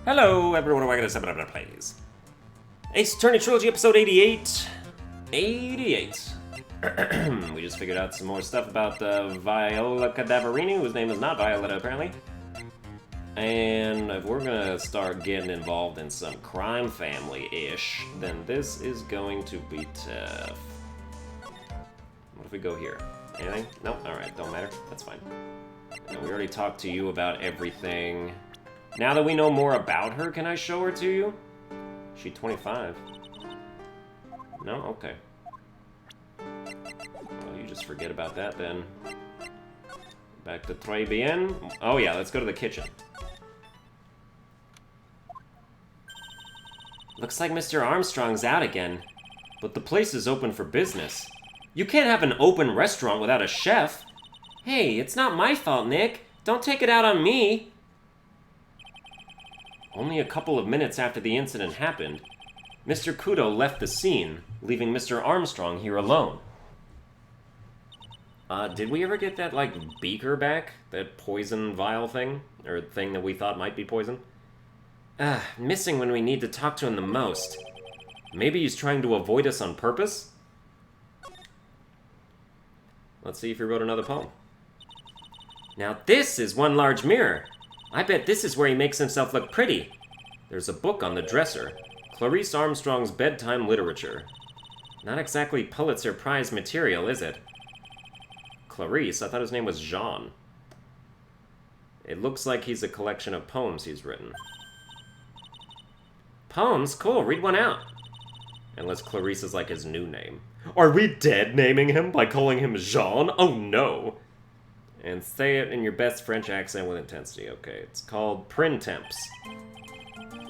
Hello, everyone. Welcome to 7 Up Plays. Ace Attorney Trilogy, episode 88. 88. We just figured out some more stuff about Viola Cadaverini, whose name is not Violetta, apparently. And if we're gonna start getting involved in some crime family-ish, then this is going to be tough. What if we go here? Anything? Nope. Alright, don't matter. That's fine. No, we already talked to you about everything. Now that we know more about her, can I show her to you? She's 25. No? Okay. Well, you just forget about that then. Back to Très Bien. Oh yeah, let's go to the kitchen. Looks like Mr. Armstrong's out again. But the place is open for business. You can't have an open restaurant without a chef. Hey, it's not my fault, Nick. Don't take it out on me. Only a couple of minutes after the incident happened, Mr. Kudo left the scene, leaving Mr. Armstrong here alone. Did we ever get that, like, beaker back? That poison vial thing? Or thing that we thought might be poison? Missing when we need to talk to him the most. Maybe he's trying to avoid us on purpose? Let's see if he wrote another poem. Now this is one large mirror. I bet this is where he makes himself look pretty. There's a book on the dresser. Clarice Armstrong's bedtime literature. Not exactly Pulitzer Prize material, is it? Clarice? I thought his name was Jean. It looks like he's a collection of poems he's written. Poems? Cool, read one out. Unless Clarice is like his new name. Are we dead naming him by calling him Jean? Oh no! And say it in your best French accent with intensity. Okay, it's called Printemps.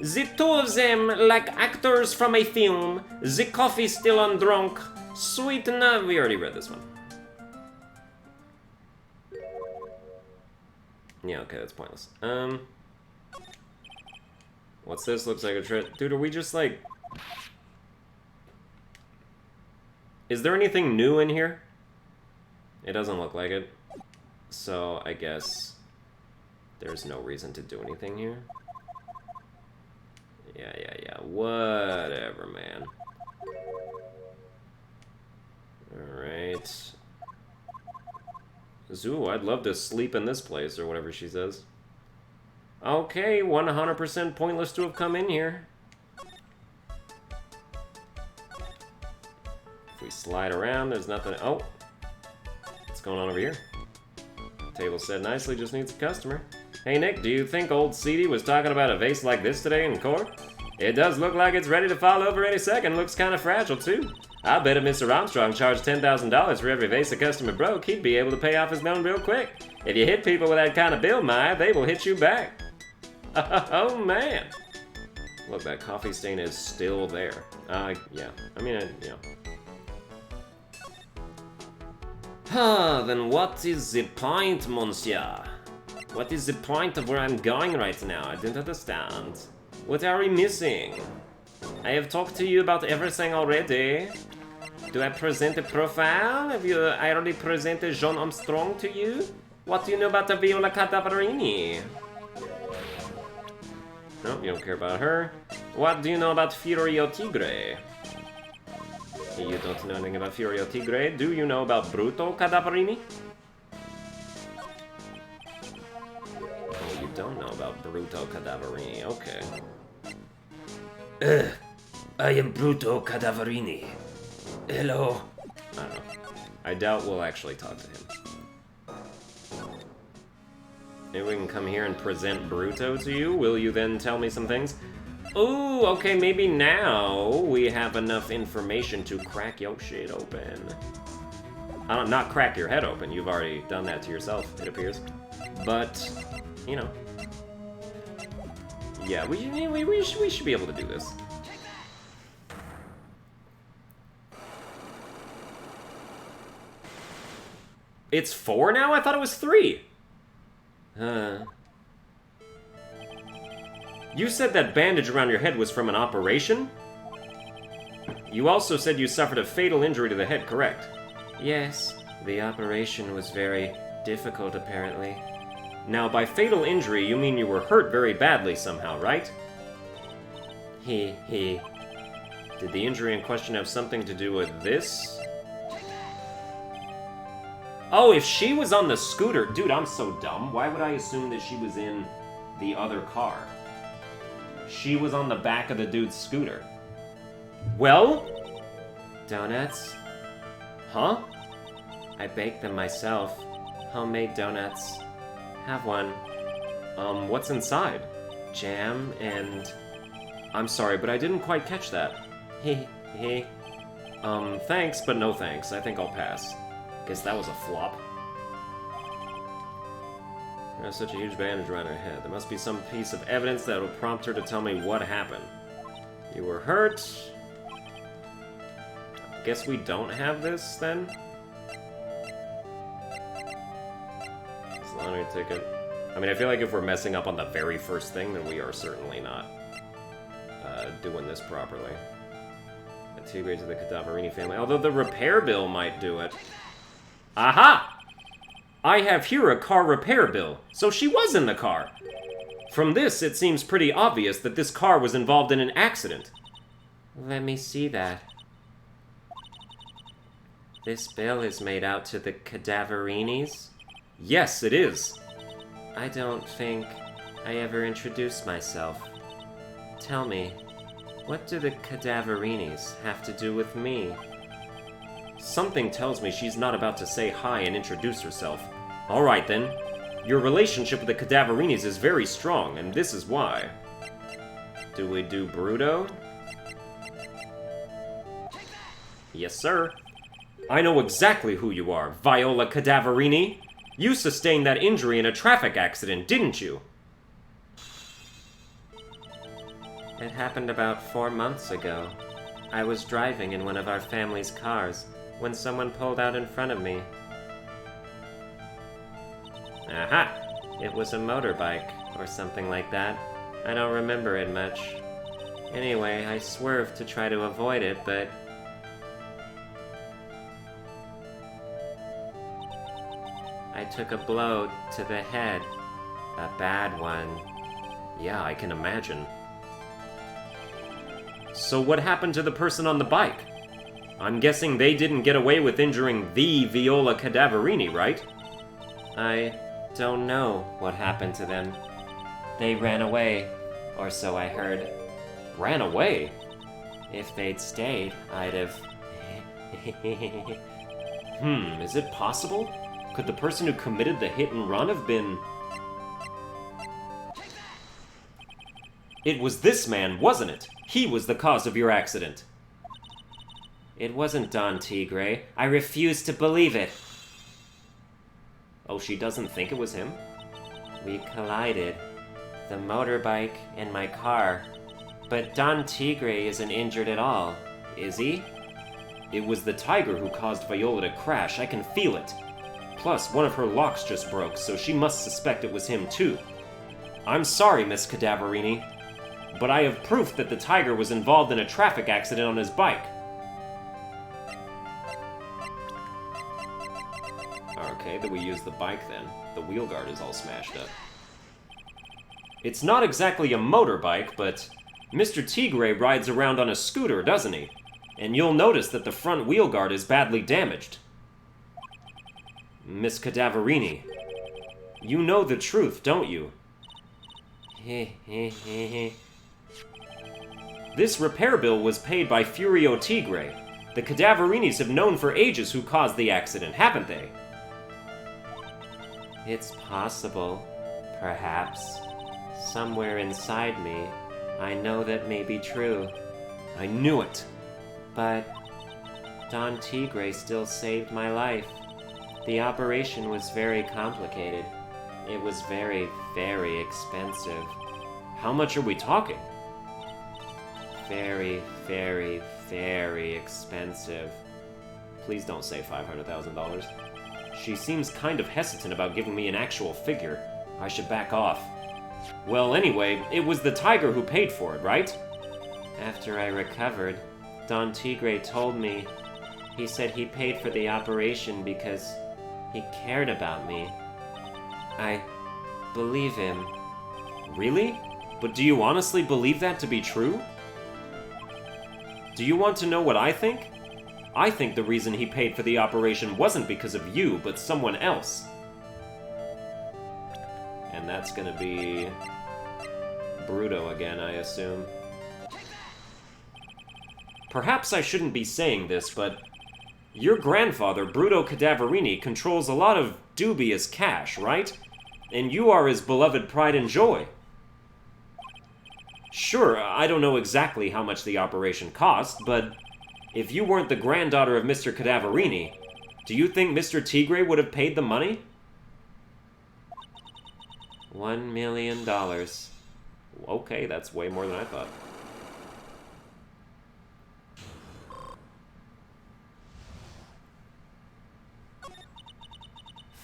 The two of them, like actors from a film. The coffee still undrunk. Sweet enough. We already read this one. Yeah, okay, that's pointless. What's this? Looks like a trick. Dude, are we just like... Is there anything new in here? It doesn't look like it. So, I guess there's no reason to do anything here. Yeah. Whatever, man. Alright. Zoo, I'd love to sleep in this place, or whatever she says. Okay, 100% pointless to have come in here. If we slide around, there's nothing... Oh! What's going on over here? Table set nicely, just needs a customer. Hey Nick, do you think old Seedy was talking about a vase like this today in court? It does look like it's ready to fall over any second. Looks kind of fragile too. I bet if Mr. Armstrong charged $10,000 for every vase a customer broke, he'd be able to pay off his loan real quick. If you hit people with that kind of bill, Maya, they will hit you back. Oh man. Look, that coffee stain is still there. Yeah. I mean, yeah. Then what is the point, monsieur? What is the point of where I'm going right now? I don't understand. What are we missing? I have talked to you about everything already. Do I present a profile? I already presented Jean Armstrong to you? What do you know about the Viola Cadaverini? No, you don't care about her. What do you know about Furio Tigre? You don't know anything about Furio Tigre. Do you know about Bruto Cadaverini? Oh, you don't know about Bruto Cadaverini. Okay. I am Bruto Cadaverini. Hello. I don't know. I doubt we'll actually talk to him. Maybe we can come here and present Bruto to you. Will you then tell me some things? Ooh, okay, maybe now we have enough information to crack your shit open. Not crack your head open. You've already done that to yourself, it appears. But, you know. Yeah, we should be able to do this. It's 4 now? I thought it was 3. You said that bandage around your head was from an operation? You also said you suffered a fatal injury to the head, correct? Yes, the operation was very difficult, apparently. Now, by fatal injury, you mean you were hurt very badly somehow, right? He. Did the injury in question have something to do with this? Oh, if she was on the scooter... Dude, I'm so dumb. Why would I assume that she was in the other car? She was on the back of the dude's scooter. Well? Donuts? Huh? I baked them myself. Homemade donuts. Have one. What's inside? Jam and... I'm sorry, but I didn't quite catch that. He. Thanks, but no thanks. I think I'll pass. Guess that was a flop. She has such a huge bandage around her head. There must be some piece of evidence that will prompt her to tell me what happened. You were hurt. Guess we don't have this, then? It's a lottery ticket. I mean, I feel like if we're messing up on the very first thing, then we are certainly not doing this properly. A Tigre to the Cadaverini family. Although the repair bill might do it. Aha! I have here a car repair bill, so she was in the car. From this, it seems pretty obvious that this car was involved in an accident. Let me see that. This bill is made out to the Cadaverinis? Yes, it is. I don't think I ever introduced myself. Tell me, what do the Cadaverinis have to do with me? Something tells me she's not about to say hi and introduce herself. Alright then. Your relationship with the Cadaverinis is very strong, and this is why. Do we do Bruto? Yes, sir. I know exactly who you are, Viola Cadaverini. You sustained that injury in a traffic accident, didn't you? It happened about 4 months ago. I was driving in one of our family's cars when someone pulled out in front of me. Aha! It was a motorbike, or something like that. I don't remember it much. Anyway, I swerved to try to avoid it, but... I took a blow to the head. A bad one. Yeah, I can imagine. So what happened to the person on the bike? I'm guessing they didn't get away with injuring the Viola Cadaverini, right? I don't know what happened to them. They ran away, or so I heard. Ran away? If they'd stayed, I'd have... Is it possible? Could the person who committed the hit and run have been... It was this man, wasn't it? He was the cause of your accident. It wasn't Don Tigre. I refuse to believe it. Oh, she doesn't think it was him? We collided. The motorbike and my car. But Don Tigre isn't injured at all, is he? It was the tiger who caused Viola to crash. I can feel it. Plus, one of her locks just broke, so she must suspect it was him too. I'm sorry, Miss Cadaverini, but I have proof that the tiger was involved in a traffic accident on his bike. Okay, then we use the bike then. The wheel guard is all smashed up. It's not exactly a motorbike, but Mr. Tigre rides around on a scooter, doesn't he? And you'll notice that the front wheel guard is badly damaged. Miss Cadaverini, you know the truth, don't you? This repair bill was paid by Furio Tigre. The Cadaverinis have known for ages who caused the accident, haven't they? It's possible, perhaps. Somewhere inside me, I know that may be true. I knew it. But Don Tigre still saved my life. The operation was very complicated. It was very, very expensive. How much are we talking? Very, very, very expensive. Please don't say $500,000. She seems kind of hesitant about giving me an actual figure. I should back off. Well, anyway, it was the tiger who paid for it, right? After I recovered, Don Tigre told me. He said he paid for the operation because he cared about me. I believe him. Really? But do you honestly believe that to be true? Do you want to know what I think? I think the reason he paid for the operation wasn't because of you, but someone else. And that's gonna be... Bruto again, I assume. Perhaps I shouldn't be saying this, but... Your grandfather, Bruto Cadaverini, controls a lot of dubious cash, right? And you are his beloved pride and joy. Sure, I don't know exactly how much the operation cost, but if you weren't the granddaughter of Mr. Cadaverini, do you think Mr. Tigre would have paid the money? $1 million. Okay, that's way more than I thought.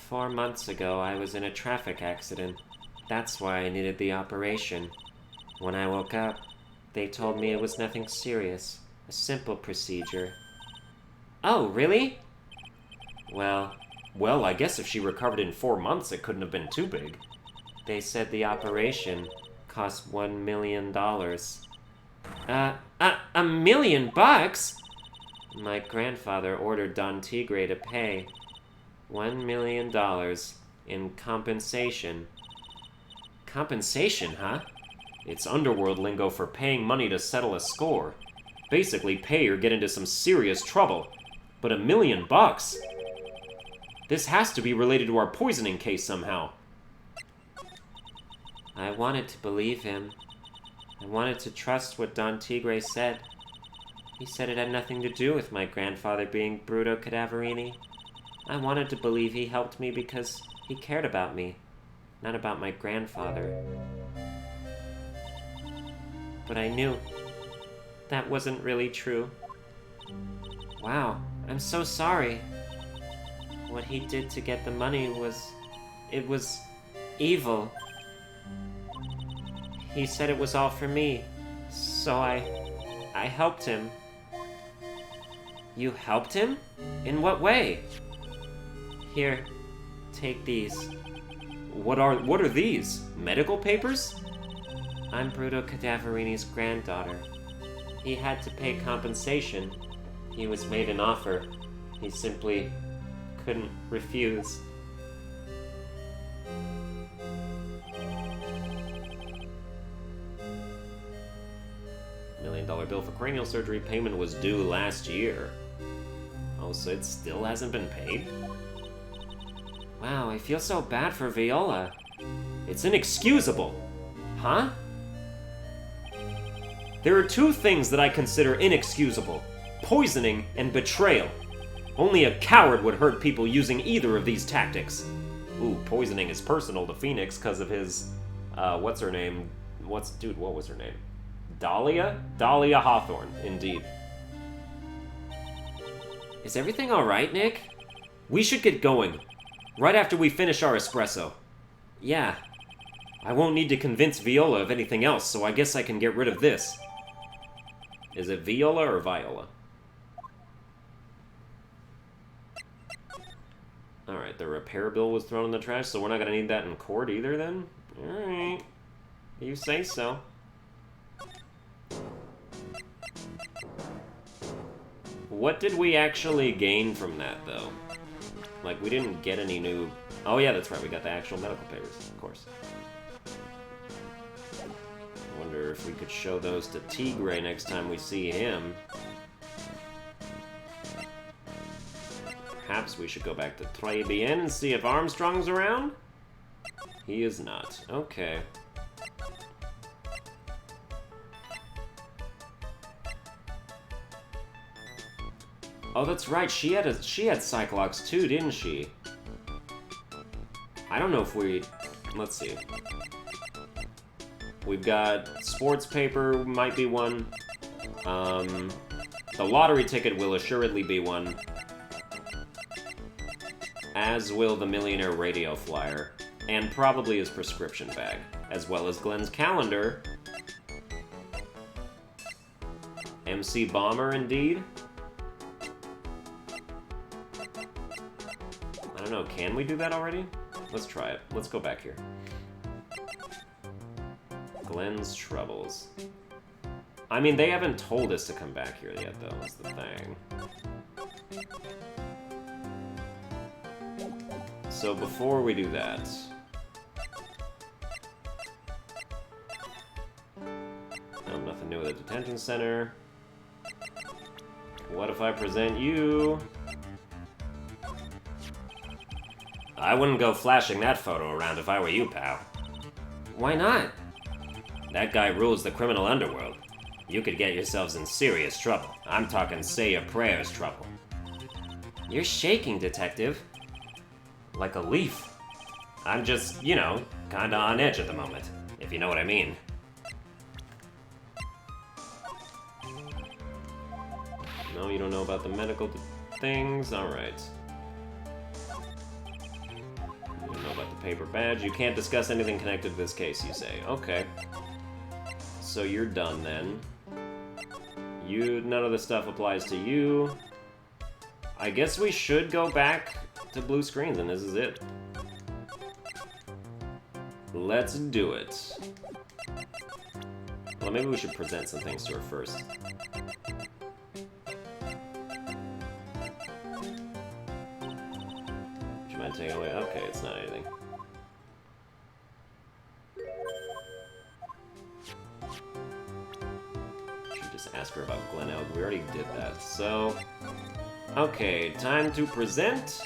"4 months ago, I was in a traffic accident. That's why I needed the operation. When I woke up, they told me it was nothing serious. A simple procedure." "Oh, really?" Well, I guess if she recovered in 4 months, it couldn't have been too big. "They said the operation cost $1 million. $1 million bucks?" "My grandfather ordered Don Tigre to pay $1 million in compensation." Compensation, huh? It's underworld lingo for paying money to settle a score. Basically, pay or get into some serious trouble. But $1 million bucks? This has to be related to our poisoning case somehow. I wanted to believe him. I wanted to trust what Don Tigre said. He said it had nothing to do with my grandfather being Bruto Cadaverini. I wanted to believe he helped me because he cared about me, not about my grandfather. But I knew that wasn't really true. Wow, I'm so sorry. What he did to get the money was evil. He said it was all for me, so I helped him." "You helped him? In what way?" "Here, take these." What are these? Medical papers? I'm Bruto Cadaverini's granddaughter. He had to pay compensation. He was made an offer. He simply couldn't refuse. $1 million bill for cranial surgery. Payment was due last year. Oh, so it still hasn't been paid? Wow, I feel so bad for Viola. It's inexcusable. Huh? There are two things that I consider inexcusable. Poisoning and betrayal. Only a coward would hurt people using either of these tactics. Ooh, poisoning is personal to Phoenix because of his, what's her name? What was her name? Dahlia? Dahlia Hawthorne, indeed. Is everything alright, Nick? We should get going. Right after we finish our espresso. Yeah. I won't need to convince Viola of anything else, so I guess I can get rid of this. Is it Viola or Viola? Alright, the repair bill was thrown in the trash, so we're not gonna need that in court either then? Alright. You say so. What did we actually gain from that, though? Like, we didn't get any new... Oh yeah, that's right, we got the actual medical papers, of course. I wonder if we could show those to Tigre next time we see him. Perhaps we should go back to Très Bien and see if Armstrong's around? He is not. Okay. Oh, that's right. She had Cyclops too, didn't she? I don't know if we... Let's see. We've got sports paper, might be one. The lottery ticket will assuredly be one. As will the millionaire radio flyer. And probably his prescription bag. As well as Glenn's calendar. MC Bomber, indeed. I don't know, can we do that already? Let's try it. Let's go back here. Glenn's Troubles. I mean, they haven't told us to come back here yet, though. That's the thing. So before we do that... No, nothing new at the detention center. What if I present you? I wouldn't go flashing that photo around if I were you, pal. Why not? That guy rules the criminal underworld. You could get yourselves in serious trouble. I'm talking say your prayers trouble. You're shaking, Detective. Like a leaf. I'm just, you know, kinda on edge at the moment, if you know what I mean. No, you don't know about the medical things? Alright. You don't know about the paper badge. You can't discuss anything connected to this case, you say. Okay. So you're done then. None of the stuff applies to you. I guess we should go back to blue screens, and this is it. Let's do it. Well, maybe we should present some things to her first. Would you mind taking it away? Okay, it's not anything. Should just ask her about Glen Elg. We already did that, so... Okay, time to present.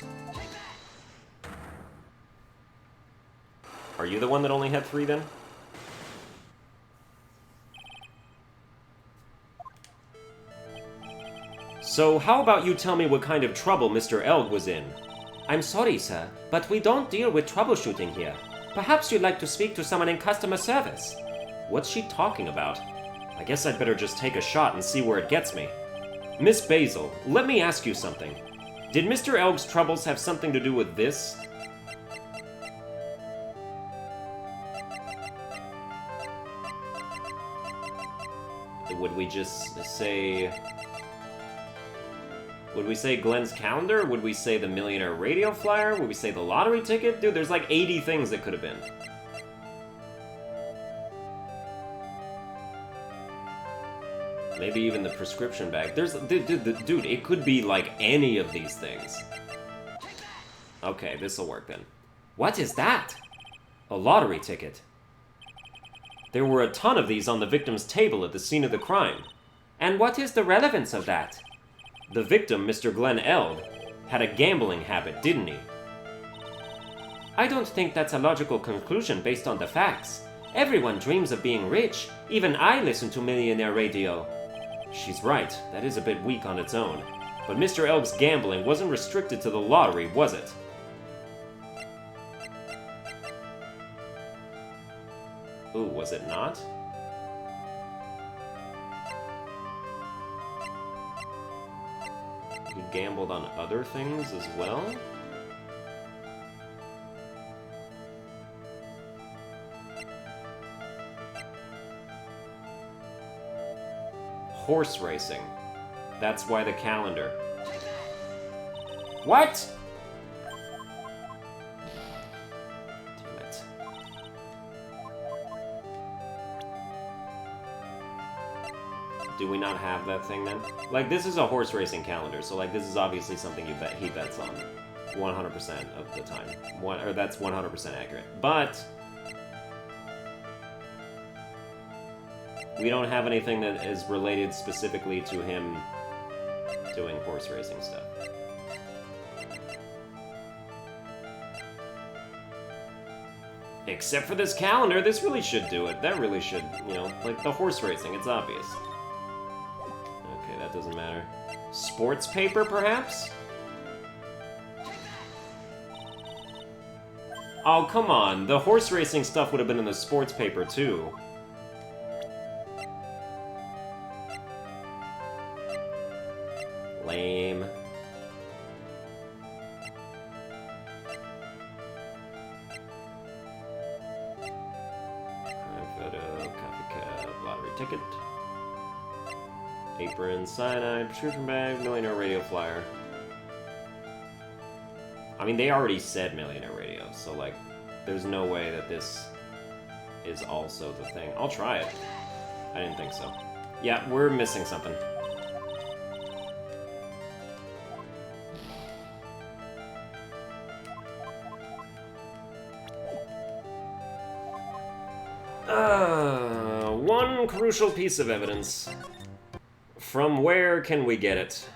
Are you the one that only had 3 then? So how about you tell me what kind of trouble Mr. Elg was in? I'm sorry, sir, but we don't deal with troubleshooting here. Perhaps you'd like to speak to someone in customer service. What's she talking about? I guess I'd better just take a shot and see where it gets me. Miss Basil, let me ask you something. Did Mr. Elg's troubles have something to do with this? Would we just say... Would we say Glenn's calendar? Would we say the millionaire radio flyer? Would we say the lottery ticket? Dude, there's like 80 things that could have been. Maybe even the prescription bag. There's... Dude, it could be like any of these things. Okay, this'll work then. What is that? A lottery ticket. There were a ton of these on the victim's table at the scene of the crime. And what is the relevance of that? The victim, Mr. Glen Elg, had a gambling habit, didn't he? I don't think that's a logical conclusion based on the facts. Everyone dreams of being rich. Even I listen to Millionaire Radio. She's right. That is a bit weak on its own. But Mr. Elg's gambling wasn't restricted to the lottery, was it? Ooh, was it not? He gambled on other things as well? Horse racing. That's why the calendar. What? Damn it. Do we not have that thing then? Like, this is a horse racing calendar, so like this is obviously something he bets on 100% of the time. Or that's 100% accurate. But we don't have anything that is related specifically to him doing horse racing stuff. Except for this calendar, this really should do it. That really should, you know, like the horse racing, it's obvious. Okay, that doesn't matter. Sports paper, perhaps? Oh, come on. The horse racing stuff would have been in the sports paper, too. Lame. Photo, coffee cup, lottery ticket. Apron, cyanide, prescription bag, millionaire radio flyer. I mean, they already said millionaire radio, so, like, there's no way that this is also the thing. I'll try it. I didn't think so. Yeah, we're missing something. One crucial piece of evidence. From where can we get it?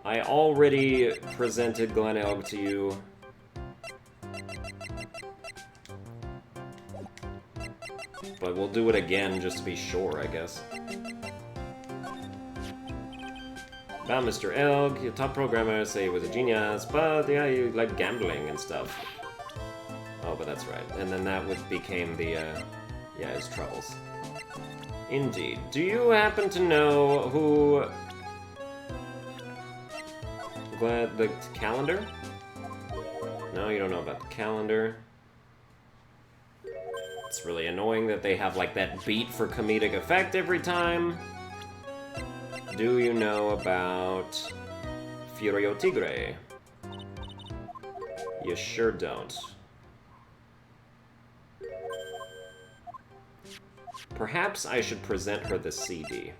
I already presented Glen Elg to you. But we'll do it again just to be sure, I guess. About Mr. Elg, your top programmer say he was a genius, but yeah, you like gambling and stuff. Oh, but that's right. And then that became the, yeah, his troubles. Indeed. Do you happen to know who... the calendar? No, you don't know about the calendar. It's really annoying that they have, like, that beat for comedic effect every time. Do you know about Furio Tigre? You sure don't. Perhaps I should present her the CD.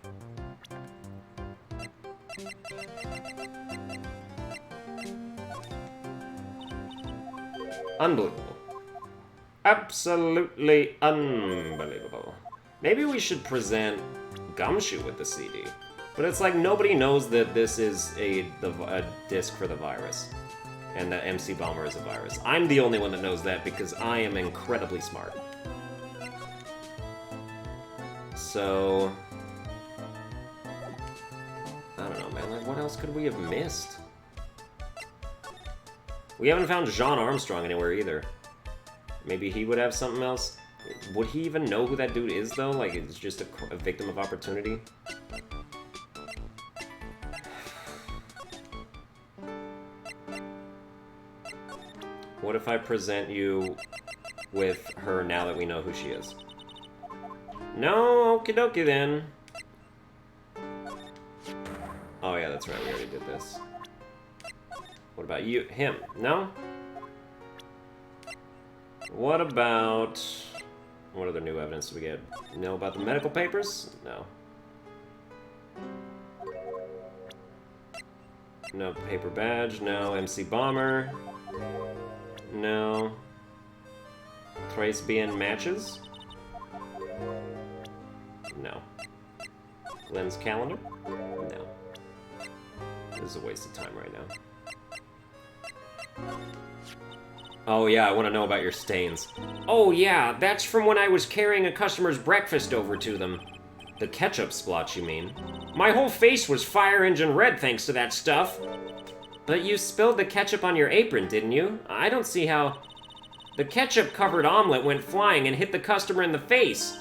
Unbelievable. Absolutely unbelievable. Maybe we should present Gumshoe with the CD. But it's like nobody knows that this is a disc for the virus. And that MC Bomber is a virus. I'm the only one that knows that because I am incredibly smart. So... I don't know, man. Like, what else could we have missed? We haven't found Jean Armstrong anywhere either. Maybe he would have something else? Would he even know who that dude is, though? Like, it's just a victim of opportunity? What if I present you with her now that we know who she is? No, okie dokie then. Oh yeah, that's right, we already did this. What about you? Him? No? What about... What other new evidence do we get? Know about the medical papers? No. No paper badge, no MC Bomber. No. Thrice BN matches? No. Lens calendar? No. This is a waste of time right now. Oh yeah, I want to know about your stains. Oh yeah, that's from when I was carrying a customer's breakfast over to them. The ketchup splotch, you mean? My whole face was fire engine red thanks to that stuff. But you spilled the ketchup on your apron, didn't you? I don't see how... The ketchup-covered omelet went flying and hit the customer in the face.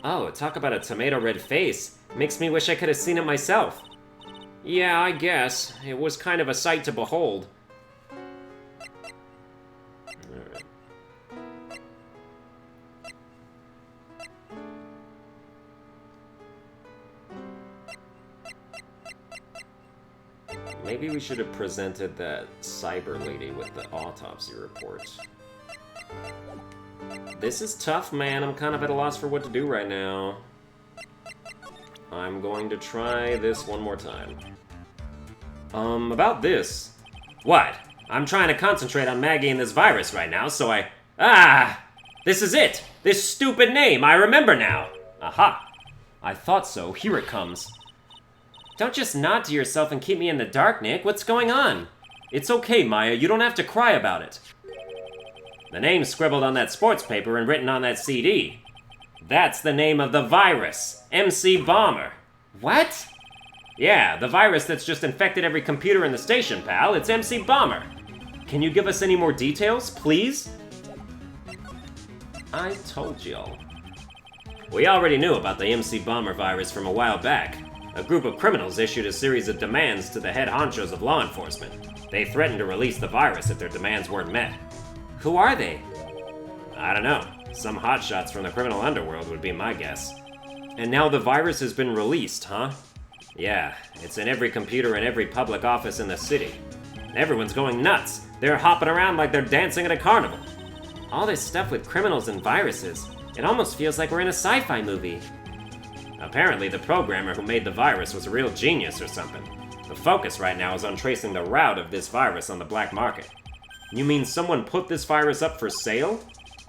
Oh, talk about a tomato red face. Makes me wish I could have seen it myself. Yeah, I guess. It was kind of a sight to behold. Alright. Maybe we should have presented that cyber lady with the autopsy report. This is tough, man. I'm kind of at a loss for what to do right now. I'm going to try this one more time. About this. What? I'm trying to concentrate on Maggie and this virus right now, so I... Ah! This is it! This stupid name! I remember now! Aha! I thought so. Here it comes. Don't just nod to yourself and keep me in the dark, Nick. What's going on? It's okay, Maya. You don't have to cry about it. The name's scribbled on that sports paper and written on that CD. That's the name of the virus. MC Bomber. What? Yeah, the virus that's just infected every computer in the station, pal. It's MC Bomber. Can you give us any more details, please? I told y'all. We already knew about the MC Bomber virus from a while back. A group of criminals issued a series of demands to the head honchos of law enforcement. They threatened to release the virus if their demands weren't met. Who are they? I don't know. Some hotshots from the criminal underworld would be my guess. And now the virus has been released, huh? Yeah, it's in every computer in every public office in the city. Everyone's going nuts. They're hopping around like they're dancing at a carnival. All this stuff with criminals and viruses. It almost feels like we're in a sci-fi movie. Apparently, the programmer who made the virus was a real genius or something. The focus right now is on tracing the route of this virus on the black market. You mean someone put this virus up for sale?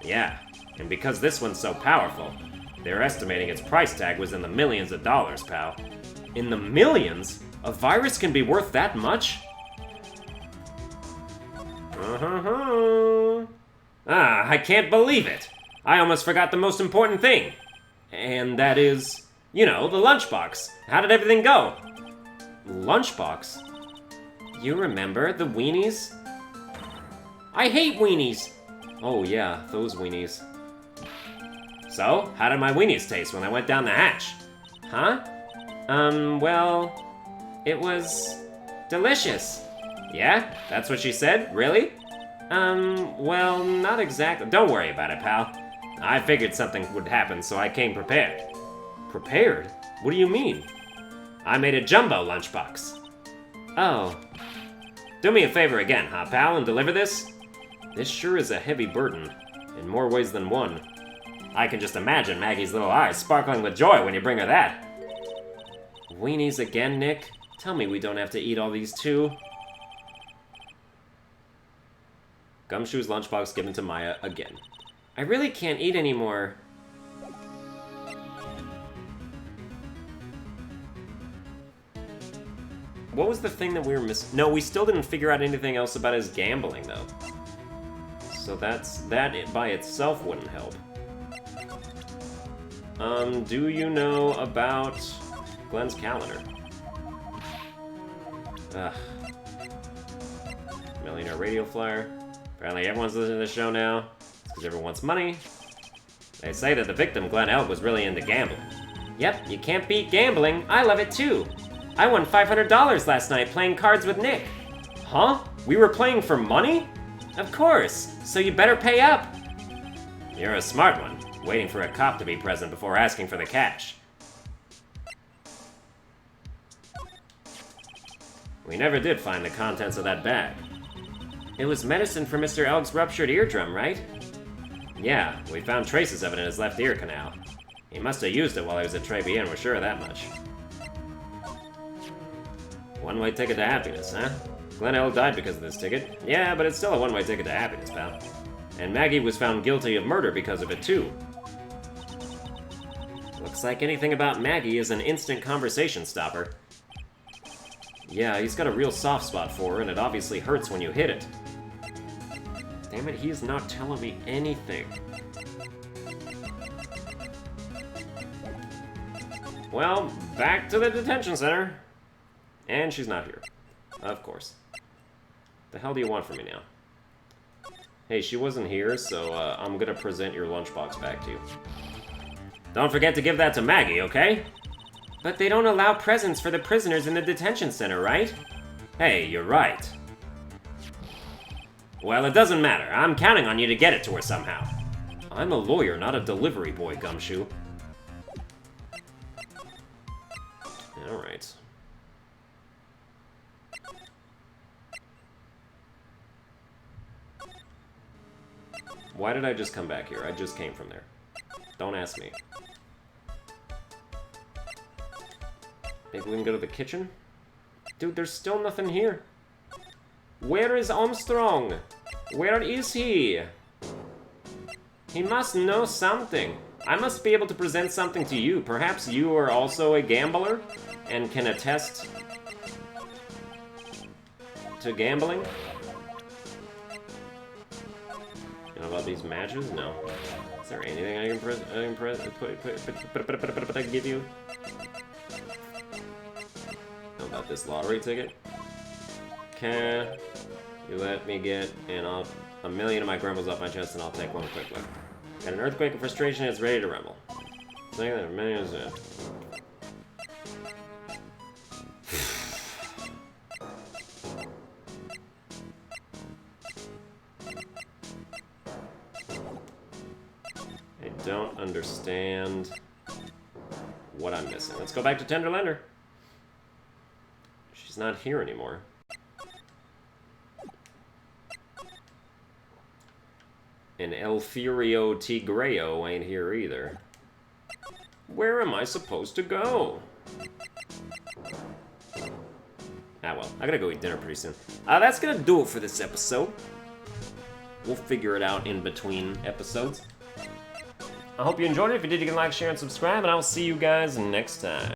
Yeah, and because this one's so powerful, they're estimating its price tag was in the millions of dollars, pal. In the millions? A virus can be worth that much? Ah, I can't believe it! I almost forgot the most important thing. And that is, you know, the lunchbox. How did everything go? Lunchbox? You remember the weenies? I hate weenies! Oh yeah, those weenies. So, how did my weenies taste when I went down the hatch? Huh? Well, it was delicious. Yeah? That's what she said? Really? Well, not exactly. Don't worry about it, pal. I figured something would happen, so I came prepared. Prepared? What do you mean? I made a jumbo lunchbox. Oh. Do me a favor again, huh, pal, and deliver this? This sure is a heavy burden, in more ways than one. I can just imagine Maggie's little eyes sparkling with joy when you bring her that. Weenies again, Nick? Tell me we don't have to eat all these too. Gumshoe's lunchbox given to Maya again. I really can't eat anymore. What was the thing that we were missing? No, we still didn't figure out anything else about his gambling, though. So that by itself wouldn't help. Do you know about Glenn's calendar? Ugh. Millionaire radio flyer. Apparently everyone's listening to the show now. It's because everyone wants money. They say that the victim, Glenn Elk, was really into gambling. Yep, you can't beat gambling. I love it too. I won $500 last night playing cards with Nick. Huh? We were playing for money? Of course, so you better pay up. You're a smart one, waiting for a cop to be present before asking for the cash. We never did find the contents of that bag. It was medicine for Mr. Elg's ruptured eardrum, right? Yeah, we found traces of it in his left ear canal. He must have used it while he was at Trebian, we're sure of that much. One-way ticket to happiness, huh? Glenn Elg died because of this ticket. Yeah, but it's still a one-way ticket to happiness, pal. And Maggie was found guilty of murder because of it, too. Looks like anything about Maggie is an instant conversation stopper. Yeah, he's got a real soft spot for her, and it obviously hurts when you hit it. Damn it, he's not telling me anything. Well, back to the detention center. And she's not here. Of course. The hell do you want from me now? Hey, she wasn't here, so I'm gonna present your lunchbox back to you. Don't forget to give that to Maggie, okay? But they don't allow presents for the prisoners in the detention center, right? Hey, you're right. Well, it doesn't matter. I'm counting on you to get it to her somehow. I'm a lawyer, not a delivery boy, Gumshoe. Alright. Why did I just come back here? I just came from there. Don't ask me. Maybe we can go to the kitchen? Dude, there's still nothing here. Where is Armstrong? Where is he? He must know something. I must be able to present something to you. Perhaps you are also a gambler and can attest to gambling? You know about these matches? No. Is there anything I can give you? How about this lottery ticket? Can you let me get a million of my grumbles off my chest and I'll take one quick look. Got an earthquake of frustration, it's ready to rumble. Saying that millions I don't understand what I'm missing. Let's go back to Tender Lender. She's not here anymore. And El Furio Tigreo ain't here either. Where am I supposed to go? Ah well, I gotta go eat dinner pretty soon. That's gonna do it for this episode. We'll figure it out in between episodes. I hope you enjoyed it. If you did, you can like, share, and subscribe, and I will see you guys next time.